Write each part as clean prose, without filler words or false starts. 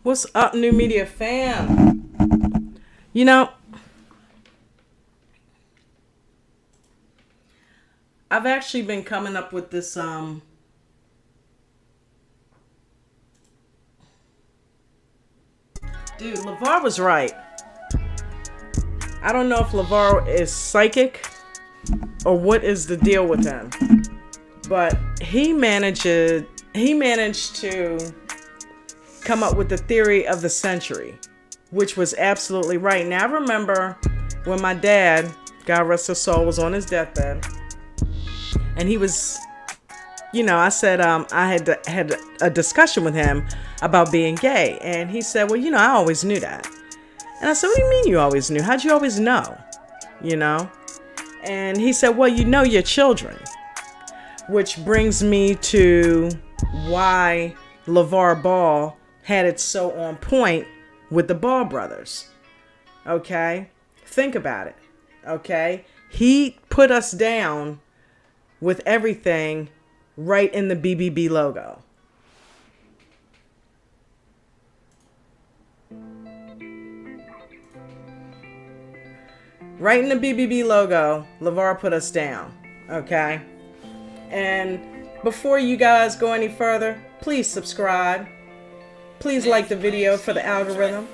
What's up, New Media fam? You know, I've actually been coming up with this dude, LaVar was right. I don't know if LaVar is psychic or what is the deal with him, but he managed to come up with the theory of the century, which was absolutely right. Now, I remember when my dad, God rest his soul, was on his deathbed, and he was, I said I had a discussion with him about being gay, and he said, well, I always knew that. And I said, what do you mean you always knew? How'd you always know? And he said, well, you know your children, which brings me to why LaVar Ball had it so on point with the Ball brothers. Okay? Think about it. Okay? He put us down with everything right in the BBB logo. Right in the BBB logo, LaVar put us down. Okay? And before you guys go any further, please subscribe. Please like the video for the algorithm.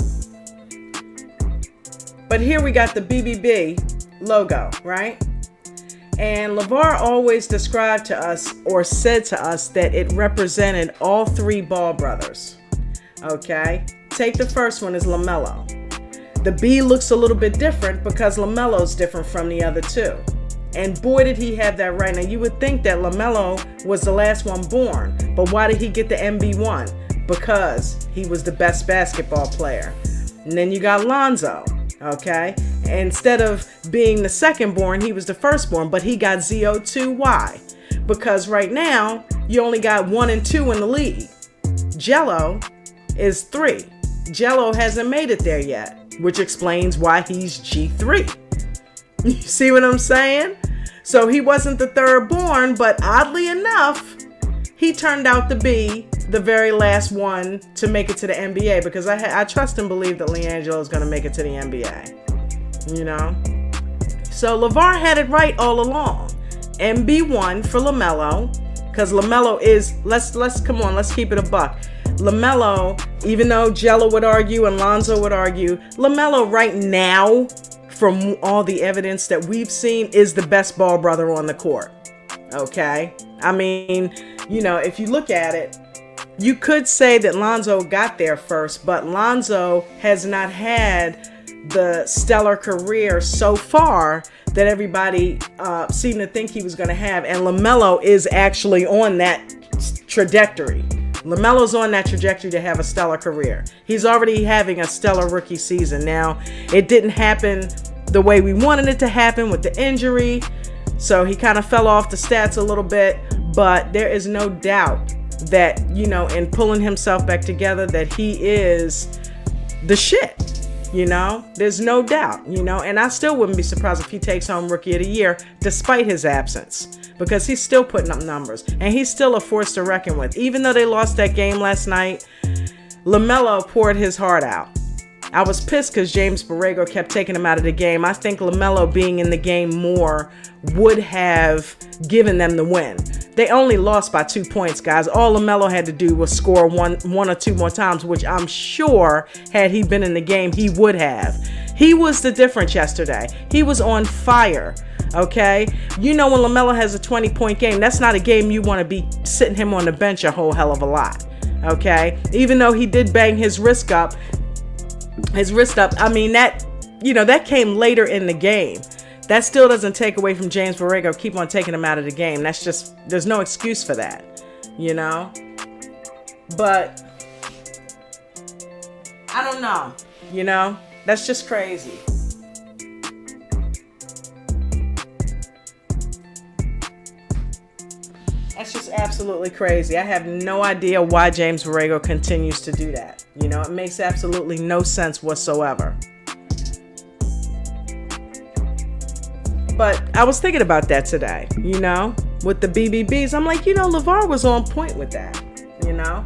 But here we got the BBB logo, right? And LaVar always described to us, or said to us, that it represented all three Ball brothers. Okay? Take the first one as LaMelo. The B looks a little bit different because LaMelo's different from the other two. And boy, did he have that right. Now, you would think that LaMelo was the last one born, but why did he get the MB1? Because he was the best basketball player. And then you got Lonzo, okay? Instead of being the second born, he was the first born, but he got ZO2. Why? Because right now, you only got 1 and 2 in the league. GELO is 3. GELO hasn't made it there yet, which explains why he's G3. You see what I'm saying? So he wasn't the third born, but oddly enough, he turned out to be the very last one to make it to the NBA, because I trust and believe that LiAngelo is going to make it to the NBA. So LaVar had it right all along. MB1 for LaMelo, because LaMelo is, let's keep it a buck. LaMelo, even though GELO would argue and Lonzo would argue, LaMelo right now, from all the evidence that we've seen, is the best Ball brother on the court. Okay? I mean, if you look at it, you could say that Lonzo got there first, but Lonzo has not had the stellar career so far that everybody seemed to think he was going to have. And LaMelo is actually on that trajectory. LaMelo's on that trajectory to have a stellar career. He's already having a stellar rookie season. Now, it didn't happen the way we wanted it to happen with the injury, so he kind of fell off the stats a little bit, but there is no doubt that, you know, in pulling himself back together, that he is the shit. You know, there's no doubt, you know, and I still wouldn't be surprised if he takes home Rookie of the Year despite his absence, because he's still putting up numbers and he's still a force to reckon with. Even though they lost that game last night, LaMelo poured his heart out. I was pissed because James Borrego kept taking him out of the game. I think LaMelo being in the game more would have given them the win. They only lost by 2 points, guys. All LaMelo had to do was score one or two more times, which I'm sure had he been in the game, he would have. He was the difference yesterday. He was on fire, okay? You know, when LaMelo has a 20-point game, that's not a game you want to be sitting him on the bench a whole hell of a lot, okay? Even though he did bang his wrist up, I mean, that, you know, that came later in the game. That still doesn't take away from James Borrego. Keep on taking him out of the game. That's just, there's no excuse for that, you know? But I don't know, you know? That's just crazy. That's just absolutely crazy. I have no idea why James Borrego continues to do that. You know, it makes absolutely no sense whatsoever. But I was thinking about that today, you know, with the BBBs. I'm like, you know, LaVar was on point with that, you know.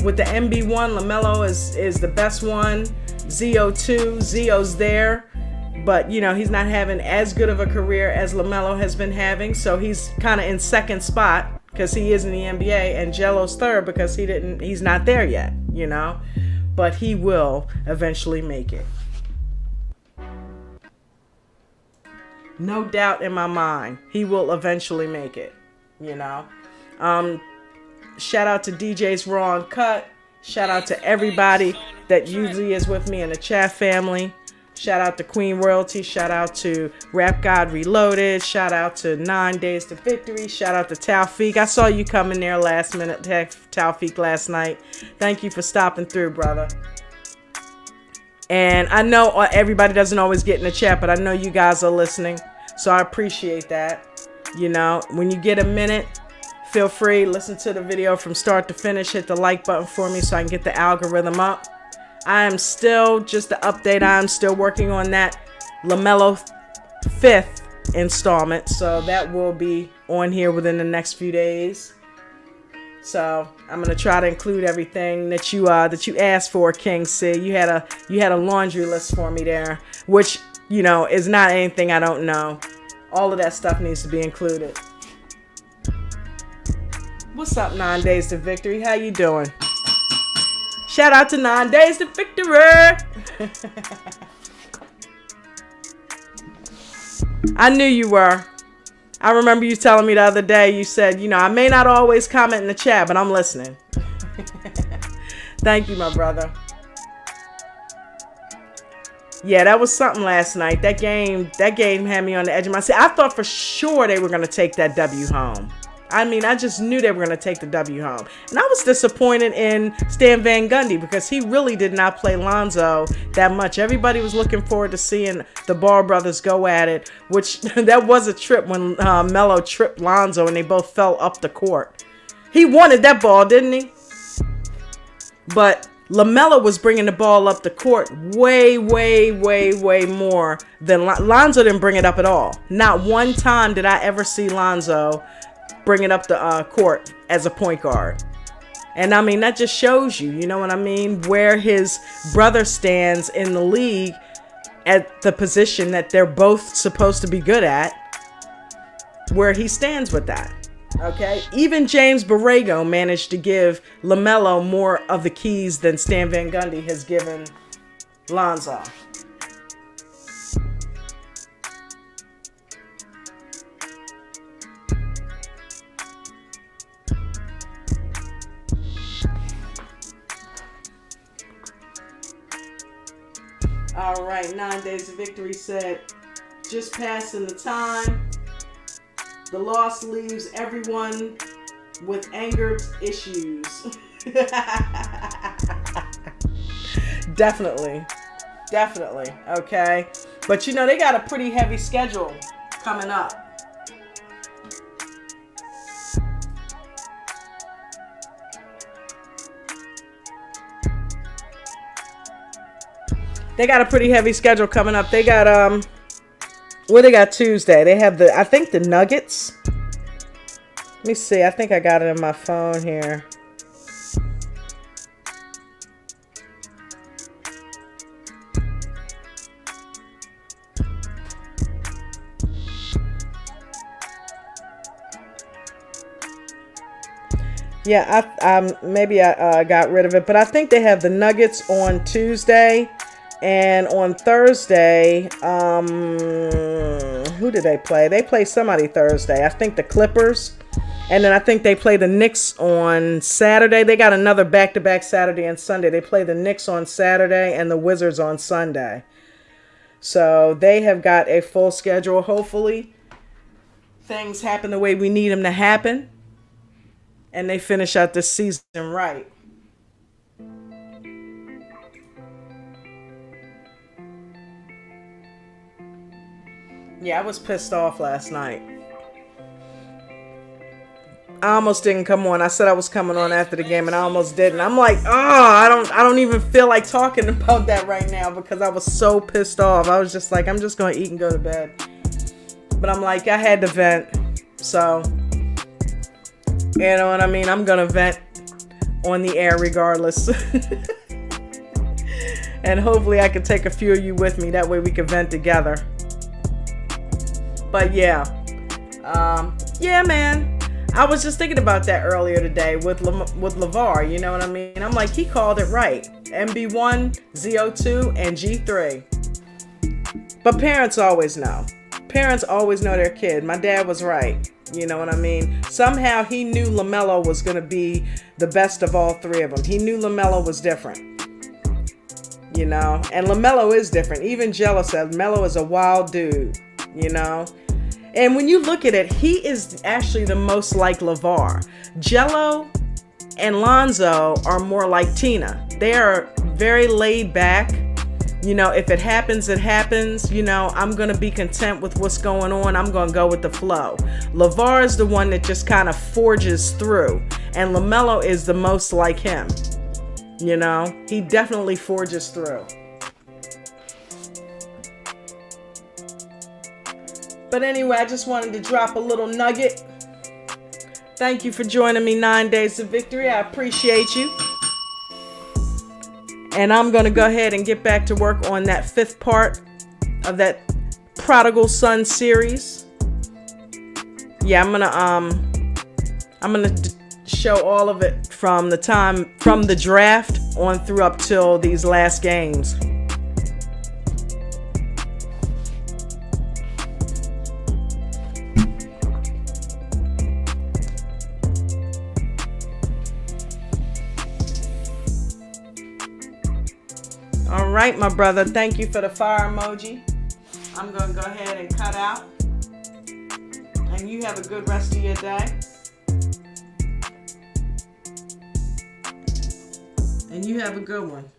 With the MB1, LaMelo is the best one. ZO2, Zio's there. But, you know, he's not having as good of a career as LaMelo has been having. So he's kind of in second spot because he is in the NBA. And GELO's third because he's not there yet, you know. But he will eventually make it. No doubt in my mind, he will eventually make it, you know. Shout out to DJ's Raw and Cut. Shout out to everybody that usually is with me in the chat family. Shout out to Queen Royalty. Shout out to Rap God Reloaded. Shout out to 9 Days to Victory. Shout out to Taufik. I saw you coming there last minute, Taufik, last night. Thank you for stopping through, brother. And I know everybody doesn't always get in the chat, but I know you guys are listening. So I appreciate that. You know, when you get a minute, feel free, listen to the video from start to finish. Hit the like button for me so I can get the algorithm up. I am still, just to update, I'm still working on that LaMelo 5th installment. So that will be on here within the next few days. So I'm gonna try to include everything that you asked for, King C. You had a laundry list for me there, which, you know, is not anything I don't know. All of that stuff needs to be included. What's up, 9 Days to Victory? How you doing? Shout out to 9 Days to Victory. I knew you were. I remember you telling me the other day, you said, you know, I may not always comment in the chat, but I'm listening. Thank you, my brother. Yeah, that was something last night. That game had me on the edge of my seat. I thought for sure they were going to take that W home. I mean, I just knew they were going to take the W home. And I was disappointed in Stan Van Gundy because he really did not play Lonzo that much. Everybody was looking forward to seeing the Ball brothers go at it, which that was a trip when Melo tripped Lonzo and they both fell up the court. He wanted that ball, didn't he? But LaMelo was bringing the ball up the court way, way, way, way more than Lonzo didn't bring it up at all. Not one time did I ever see Lonzo bring it up the court as a point guard. And I mean, that just shows you, you know what I mean, where his brother stands in the league at the position that they're both supposed to be good at, where he stands with that. Okay, even James Borrego managed to give LaMelo more of the keys than Stan Van Gundy has given Lonzo. All right, 9 Days of Victory said, just passing the time. The loss leaves everyone with anger issues. Definitely. Okay. But you know, they got a pretty heavy schedule coming up. They got a pretty heavy schedule coming up. They got what they got Tuesday? They have I think the Nuggets. Let me see. I think I got it in my phone here. Yeah, maybe I got rid of it, but I think they have the Nuggets on Tuesday. And on Thursday, who did they play? They play somebody Thursday. I think the Clippers. And then I think they play the Knicks on Saturday. They got another back-to-back Saturday and Sunday. They play the Knicks on Saturday and the Wizards on Sunday. So they have got a full schedule. Hopefully, things happen the way we need them to happen. And they finish out this season right. Yeah, I was pissed off last night. I almost didn't come on. I said I was coming on after the game and I almost didn't. I'm like, I don't even feel like talking about that right now because I was so pissed off. I was just like, I'm just going to eat and go to bed. But I'm like, I had to vent. So, you know what I mean? I'm going to vent on the air regardless. And hopefully I can take a few of you with me. That way we can vent together. But yeah, man, I was just thinking about that earlier today with LaVar, you know what I mean? I'm like, he called it right. MB1, ZO2, and G3. But parents always know. Parents always know their kid. My dad was right, you know what I mean? Somehow he knew LaMelo was going to be the best of all three of them. He knew LaMelo was different, you know? And LaMelo is different. Even GELO said Melo is a wild dude, you know? And when you look at it, he is actually the most like LaVar. GELO and LONZO are more like Tina. They are very laid back. You know, if it happens, it happens. You know, I'm going to be content with what's going on. I'm going to go with the flow. LaVar is the one that just kind of forges through. And LaMelo is the most like him. You know, he definitely forges through. But anyway, I just wanted to drop a little nugget. Thank you for joining me 9 Days of Victory. I appreciate you. And I'm going to go ahead and get back to work on that 5th part of that Prodigal Son series. Yeah, I'm going to show all of it from the draft on through up till these last games. All right, my brother. Thank you for the fire emoji. I'm going to go ahead and cut out. And you have a good rest of your day. And you have a good one.